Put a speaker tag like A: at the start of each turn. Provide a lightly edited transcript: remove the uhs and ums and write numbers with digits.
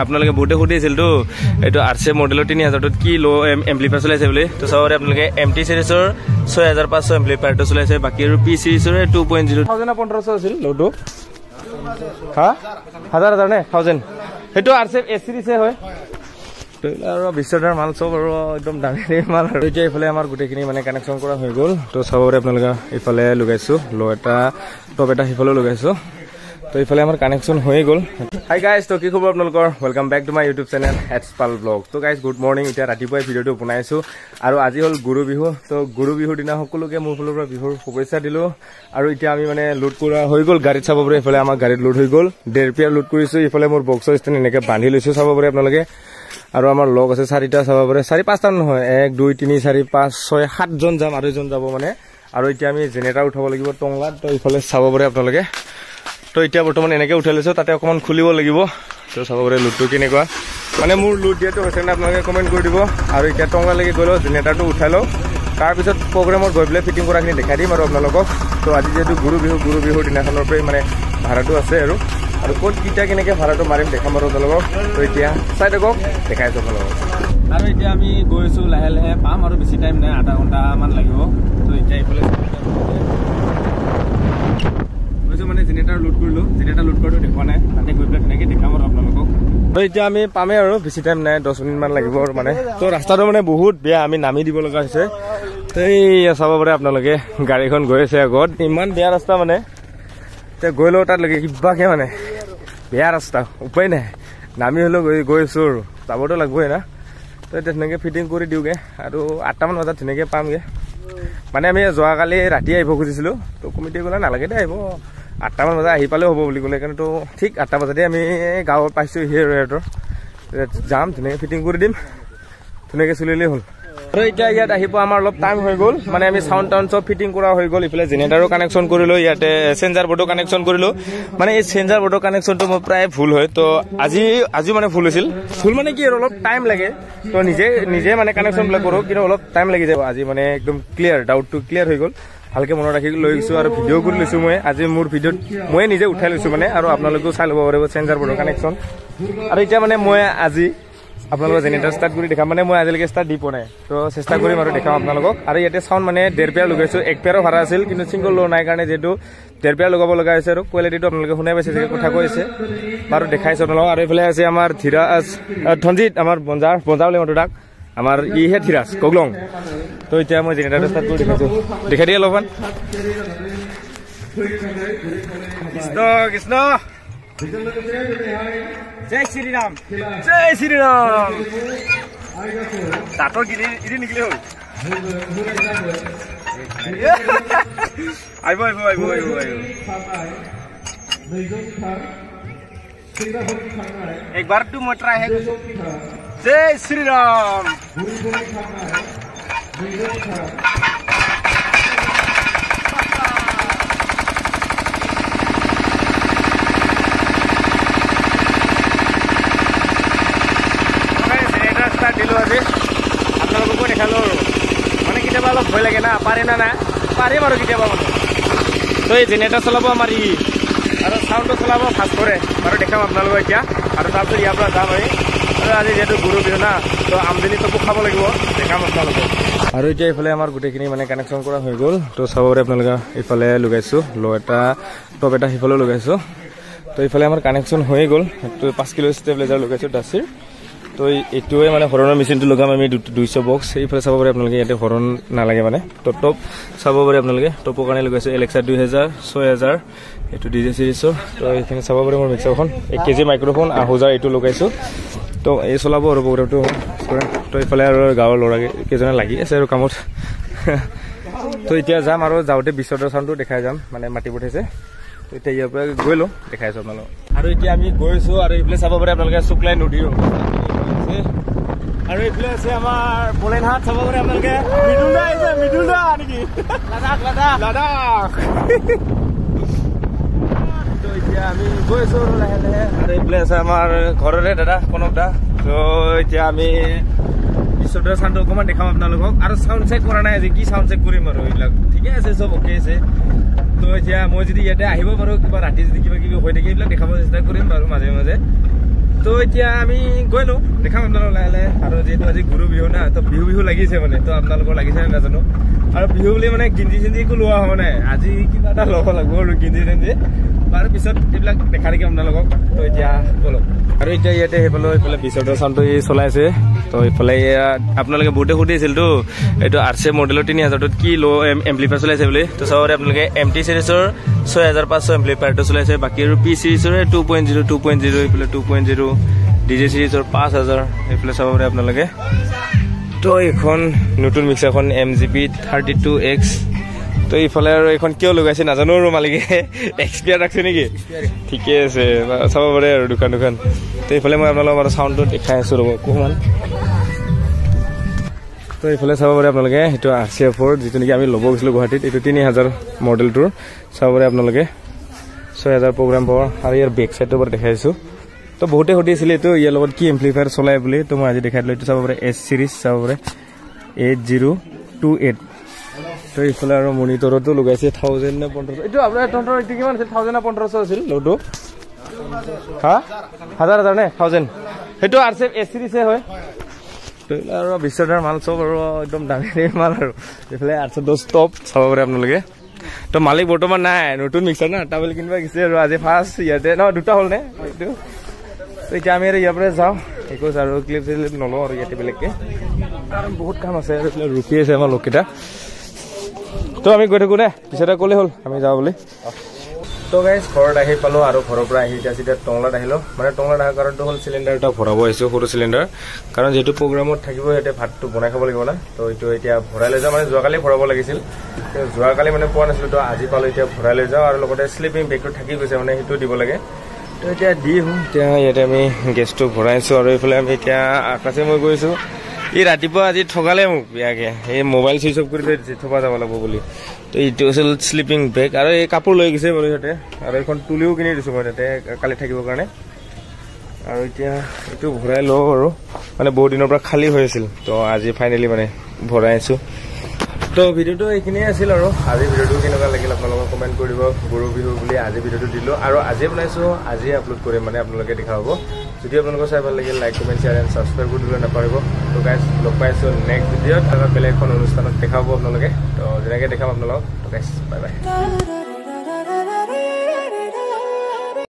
A: আপোনালোকে বহুতে সুধিছিল তো এইটো আৰচে মডেলৰ 3000 কি লো এম্প্লিফায়াৰ চলাইছে বুলি তো চাবৰে আপোনালোকে এমটি সিৰিজৰ 6500 এম্প্লিফায়াৰটো চলাইছে বাকি আৰু পি সিৰিজৰ 2.0 1500 আছিল লোটো হা 1000 নে 1000 সেইটো আৰচে এ সিৰিজে হয় তো আৰু বিশ্বদাৰ মাল সব আৰু একদম দামী মাল আৰু এতিয়া ইফালে আমাৰ গুটেখিনি মানে কানেকচন কৰা হৈ গ'ল তো চাবৰে আপোনালোকে ইফালে লগাইছো লো এটা টপ এটা ইফালে লগাইছো তো ইফালে আমাৰ কানেকচন হৈ গ'ল হাই গাইজ তো কি খবৰ আপোনালোকৰ welcome back to my YouTube channel এটছপাল ব্লগ তো গাইজ গুড মৰ্নিং এতিয়া ৰাতিপুৱাই ভিডিঅ'টো বনাইছো আৰু আজি হ'ল গুৰু বিহু তো গুৰু বিহুৰ দিনা সকলোকে মোৰ ফালৰ পৰা বিহুৰ শুভেচ্ছা দিলো আৰু এতিয়া আমি মানে লোড কৰা হৈ গ'ল গাড়ীত চাব পাৰে ইফালে আমাৰ গাড়ীত লোড হৈ গ'ল 1.5 পেয়াৰ লোড কৰিছো ইফালে মোৰ বক্সৰ ষ্টেণ্ড এনেকৈ বান্ধি লৈছো চাব পাৰে আপোনালোকে আৰু আমাৰ লগ আছে 4টা চাব পাৰে 4-5টা নহয় 1 2 3 4 5 6 7 জন যাম আৰু এজন যাব মানে আৰু এতিয়া আমি জেনেৰেটৰ উঠাব লাগিব টংলাত তো ইফালে চাব পাৰে আপোনালোকে তো এতিয়া বৰ্তমান এনেকৈ উঠাই লৈছো তাতে অকমান খুলিব লাগিব তো চাব পাৰে লুটটো কেনেকুৱা মানে মোৰ লুট দিয়াটো হৈছে না আপোনালোকে কমেন্ট কৰি দিব আৰু এতিয়া টংলা লাগি গ'লো জেনেৰেটৰটো উঠাই লওঁ তাৰপিছত প্ৰগ্ৰামৰ গৈ পেলাই ফিটিং কৰাখিনি দেখাই দিম আৰু আপোনালোকক তো আজি যেহেতু গুৰু বিহুৰ দিনাখনৰ পৰাই মানে ভাড়াটো আছে আৰু ক'ত কিটা কেনেকৈ ভাড়াটো মাৰিম দেখাম আৰু আপোনালোকক তো এতিয়া চাই থাকক দেখাই আছোঁ আপোনালোকক আৰু এতিয়া আমি গৈছোঁ লাহে লাহে পাম আৰু বেছি টাইম নাই আধা ঘণ্টামান লাগিব তো এতিয়া এইফালে মানে জেনেৰেটৰ লোড কৰিলো জেনেৰেটৰ লোড কৰোঁতে দেখুৱা নাই তাতে গৈ পেলাই তেনেকৈ দেখাম আৰু আপোনালোকক তো এতিয়া আমি পামেই আৰু বেছি টাইম নাই 10 মিনিটমান লাগিব আৰু মানে তো ৰাস্তাটো মানে বহুত বেয়া আমি নামি দিব লগা হৈছে তো এই চাব পাৰে আপোনালোকে গাড়ীখন গৈ আছে আগত ইমান বেয়া ৰাস্তা মানে এতিয়া গৈ লওঁ তাত লাগে কিবাকে মানে বেয়া ৰাস্তা উপায় নাই নামি হ'লেও গৈ আছোঁ আৰু যাবতো লাগিবই না তো এতিয়া ধুনীয়াকৈ ফিটিং কৰি দিওঁগৈ আৰু 8টামান বজাত ধুনীয়াকৈ পামগৈ মানে আমি যোৱাকালি ৰাতি আহিব খুজিছিলোঁ তো কমিটিয়ে ক'লে নালাগে দে আহিব 8টামান বজাত আহি পালেও হ'ব বুলি ক'লে কাৰণেতো ঠিক 8টা বজাতে আমি গাঁৱত পাইছোঁ সিহঁতৰ যাম ধুনীয়াকৈ ফিটিং কৰি দিম ধুনীয়াকৈ চলিলেই হ'ল আৰু এতিয়া ইয়াত আহিব আমাৰ অলপ টাইম হৈ গ'ল মানে আমি চাউণ্ড টাউন চব ফিটিং কৰা হৈ গ'ল ইফালে জেনেৰেটাৰো কানেকশ্যন কৰিলোঁ ইয়াতে চেঞ্জাৰ বৰ্ডো কানেকশ্যন কৰিলোঁ মানে এই চেঞ্জাৰ বৰ্ডৰ কানেকশ্যনটো মোৰ প্ৰায় ভুল হয় তো আজি মানে ভুল হৈছিল ভুল মানে কি আৰু অলপ টাইম লাগে তো নিজে মানে কানেকশ্যনবিলাক কৰোঁ কিন্তু অলপ টাইম লাগি যাব আজি মানে একদম ক্লিয়াৰ ডাউটটো ক্লিয়াৰ হৈ গ'ল ভালকৈ মনত ৰাখি লৈ গৈছোঁ আৰু ভিডিঅ' কৰি লৈছোঁ মই আজি মোৰ ভিডিঅ'ত মই নিজে উঠাই লৈছোঁ মানে আৰু আপোনালোকেও চাই ল'ব পাৰিব চেঞ্জাৰ বৰ্ডৰ কানেকশ্যন আৰু এতিয়া মানে মই আজি আপোনালোকৰ জেনেৰেটৰ ষ্টাৰ্ট কৰি দেখাম মানে মই আজিলৈকে ষ্টাৰ্ট দি পোৱা নাই তো চেষ্টা কৰিম আৰু দেখাম আপোনালোকক আৰু ইয়াতে চাউণ্ড মানে 1.5 পেয়াৰ লগাইছোঁ 1 পেয়াৰো ভাড়া আছিল কিন্তু ছিংগল ল' নাই কাৰণে যিহেতু 1.5 পেয়াৰ লগাব লগা হৈছে আৰু কোৱালিটিটো আপোনালোকে শুনাই পাইছে যে কথা কৈছে বাৰু দেখাইছোঁ আপোনালোকক আৰু এইফালে আছে আমাৰ ধীৰাজ ধনজিত আমাৰ বঞ্জাৰ বুলি মাতো তাক আমাৰ ইহে ধীৰাজ কগলং তো এতিয়া মই জেনেৰেটৰ ষ্টাৰ্ট কৰি দেখাইছোঁ দেখাই দিয়ে অলপমান কৃষ্ণ কৃষ্ণ জয় শ্ৰীৰাম জয় শ্ৰীৰাম দাঁতৰ গিৰি নিকলে হ'ল আহিব একবাৰটো মই ট্ৰাই হে জয় শ্ৰীৰাম দিলোঁ আজি আপোনালোককো দেখালোঁ আৰু মানে কেতিয়াবা অলপ ভয় লাগে না পাৰে না পাৰিম আৰু কেতিয়াবা মানে তো এই জেনেৰেটাৰ চলাব আমাৰ আৰু চাউণ্ডটো চলাব ফাষ্ট কৰে বাৰু দেখাম আপোনালোকক এতিয়া আৰু তাৰপিছত ইয়াৰ পৰা যাম আৰু আজি যিহেতু গুৰু বিহু না তো আমদানি টপো খাব লাগিব দেখাম আপোনালোকক আৰু এতিয়া এইফালে আমাৰ গোটেইখিনি মানে কানেকশ্যন কৰা হৈ গ'ল তো চাব পাৰে আপোনালোকে ইফালে লগাইছোঁ ল' এটা টপ এটা সিফালেও লগাইছোঁ তো ইফালে আমাৰ কানেকশ্যন হৈ গ'ল 5 কিলো ষ্টেবিলাইজাৰ লগাইছোঁ ডাচিৰ তো এইটোৱে মানে হৰণৰ মেচিনটো লগাম আমি 200 বক্স এইফালে চাব পাৰে আপোনালোকে ইয়াতে হৰণ নালাগে মানে তো টপ চাব পাৰে আপোনালোকে টপৰ কাৰণে লগাইছোঁ এলেক্সা 2000 6000 এইটো ডিজে চিৰিজৰ তো এইখিনি চাব পাৰে মোৰ মিক্সাৰখন 1 কেজি মাইক্ৰফোন 8000 এইটো লগাইছোঁ তো এই চলাব আৰু প্ৰগ্ৰামটো তো এইফালে আৰু গাঁৱৰ ল'ৰাকেইজনে লাগি আছে আৰু কামত তো এতিয়া যাম আৰু যাওঁতে বিশ্বদৰ চাউণ্ডটো দেখাই যাম মানে মাতি পঠাইছে তো এতিয়া ইয়াৰ পৰা গৈ লওঁ দেখাই আছোঁ আপোনালোকক আৰু এতিয়া আমি গৈছোঁ আৰু এইফালে চাব পাৰে আপোনালোকে শুক্লাই নদীৰ আৰু এইফালে আছে আমাৰ বলেনহাট চাব পাৰে আপোনালোকে মৃদুলদা নেকি লাডাখ তো এতিয়া আমি গৈ আছোঁ লাহে লাহে আৰু এইফালে আছে আমাৰ ঘৰৰে দাদা কনক দা তো এতিয়া আমি বিশ্বদৰ চাউণ্ডটো অকণমান দেখাম আপোনালোকক আৰু চাউণ্ড চেক কৰা নাই আজি কি চাউণ্ড চেক কৰিম আৰু এইবিলাক ঠিকে আছে চব অ'কে আছে তো এতিয়া মই যদি ইয়াতে আহিব পাৰোঁ কিবা ৰাতি যদি কিবা কিবি হৈ থাকে এইবিলাক দেখাব চেষ্টা কৰিম বাৰু মাজে মাজে তো এতিয়া আমি গৈলো দেখাম আপোনালোক লাহে লাহে আৰু যেহেতু আজি গুৰু বিহু না তো বিহু বিহু লাগিছে মানে তো আপোনালোকৰ লাগিছে নাজানো আৰু বিহু বুলি মানে গিঞ্জি চিঞ্জি একো লোৱা হোৱা নাই আজি কিবা এটা ল'ব লাগিব আৰু গিঞ্জি চিঞ্জি তাৰ পিছত এইবিলাক দেখা দেখি আপোনালোকক তো এতিয়া বলক আৰু এতিয়া ইয়াতে সেইফালে এইফালে বিচৰটো চাউণ্ডটো চলাইছে তো এইফালে আপোনালোকে বহুতে সুধিছিল তো এইটো RC মডেলৰ 3000ত কি ল' এম্প্লিফায়াৰ চলাইছে বুলি তো চাবৰে আপোনালোকে MT চিৰিজৰ 6500 এম্প্লিফায়াৰটো চলাইছে বাকী আৰু P চিৰিজৰ 2.0 এইফালে 2.0 DJ চিৰিজৰ 5000 এইফালে চাবৰে আপোনালোকে তো এখন নতুন মিক্সাৰখন MGP 32X তো এইফালে আৰু এখন কিয় লগাইছে নাজানো আৰু মালিকে এক্সপিয়াৰ ৰাখছে নেকি ঠিকে আছে চাব পাৰে আৰু দোকান তো এইফালে মই আপোনালোকক আৰু চাউণ্ডটো দেখাই আছোঁ ৰ'ব অকণমান তো এইফালে চাব পাৰে আপোনালোকে সেইটো RCF4 যিটো নেকি আমি ল'ব গৈছিলোঁ গুৱাহাটীত এইটো 3000 মডেলটোৰ চাব পাৰে আপোনালোকে 6000 প্ৰগ্ৰাম পাৱাৰ আৰু ইয়াৰ বেক চাইডটোৰ পৰা দেখাইছোঁ তো বহুতে সুধিছিলে এইটো ইয়াৰ লগত কি এম্প্লিফায়াৰ চলাই বুলি তো মই আজি দেখাই দিলোঁ এইটো চাব পাৰে S চিৰিজ চাব পাৰে 8028 তো এইফালে আৰু মনিটৰতো লগাইছে 1000 নে 1500 এইটো আপোনাৰ টন্টৰ এইটো কিমান আছিল 1000 না 1500 আছিল লোটো হা 1000 নে 1000 সেইটো RCF S চিৰিজে হয় তো আৰু বিশ্বদাৰ মাল চব আৰু একদম দামী মাল আৰু এইফালে 810 টপ চাব পাৰে আপোনালোকে তো মালিক বৰ্তমান নাই নতুন মিক্সাৰ না টাবেল কিনিবা গৈছে আৰু আজি ফাৰ্ষ্ট ইয়াতে ন দুটা হ'ল নে এইটো তো এতিয়া আমি আৰু ইয়াৰ পৰা যাওঁ একো আৰু ক্লিপ চিলিপ নলওঁ আৰু ইয়াতে বেলেগকে কাৰণ বহুত কাম আছে আৰু ৰখি আছে আমাৰ লোককেইটা তো আমি গৈ থাকোঁ নে পিছতে ক'লে হ'ল আমি যাওঁ বুলি তো গাইজ ঘৰত আহি পালোঁ আৰু ঘৰৰ পৰা আহি এতিয়া চিধা টংলাত আহিলোঁ মানে টংলাত অহাৰ কাৰণটো হ'ল চিলিণ্ডাৰ এটা ভৰাব আহিছোঁ সৰু চিলিণ্ডাৰ কাৰণ যিহেতু প্ৰগ্ৰামত থাকিব সিহঁতে ভাতটো বনাই খাব লাগিব না তো এইটো এতিয়া ভৰাই লৈ যাওঁ মানে যোৱাকালি ভৰাব লাগিছিল যোৱাকালি মানে পোৱা নাছিলোঁ তো আজি পালোঁ এতিয়া ভৰাই লৈ যাওঁ আৰু লগতে শ্লিপিং বেগটো থাকি গৈছে মানে সেইটো দিব লাগে তো এতিয়া দি আহোঁ এতিয়া ইয়াতে আমি গেছটো ভৰাইছোঁ আৰু এইফালে আমি এতিয়া আকাশে মই গৈছোঁ ই ৰাতিপুৱা আজি ঠগালে মোক বেয়াকৈ এই মোবাইল চুইচ অফ কৰি থৈ থ'ব যাব লাগিব বুলি তো এইটো আছিল শ্লিপিং বেগ আৰু এই কাপোৰ লৈ গৈছে বাৰু সিহঁতে আৰু এইখন তুলিও কিনি দিছোঁ মই তাতে কালি থাকিবৰ কাৰণে আৰু এতিয়া এইটো ভৰাই লওঁ আৰু মানে বহুত দিনৰ পৰা খালী হৈ আছিল তো আজি ফাইনেলি মানে ভৰাই আছোঁ তো ভিডিঅ'টো এইখিনিয়ে আছিল আৰু আজি ভিডিঅ'টো কেনেকুৱা লাগিল আপোনালোকক কমেণ্ট কৰি দিব গৰু বিহু বুলি আজি ভিডিঅ'টো দিলোঁ আৰু আজিয়ে বনাইছোঁ আজিয়ে আপলোড কৰিম মানে আপোনালোকে দেখা হ'ব যদি আপোনালোকৰ চাই ভাল লাগিল like comment share and subscribe কৰি দিবলৈ নাপাহৰিব তো গাইজ লগ পাইছোঁ নেক্সট ভিডিঅ'ত আৰু বেলেগ এখন অনুষ্ঠানত দেখা হ'ব আপোনালোকে তো যেনেকৈ দেখাম আপোনালোকক তো গাইজ বাই বাই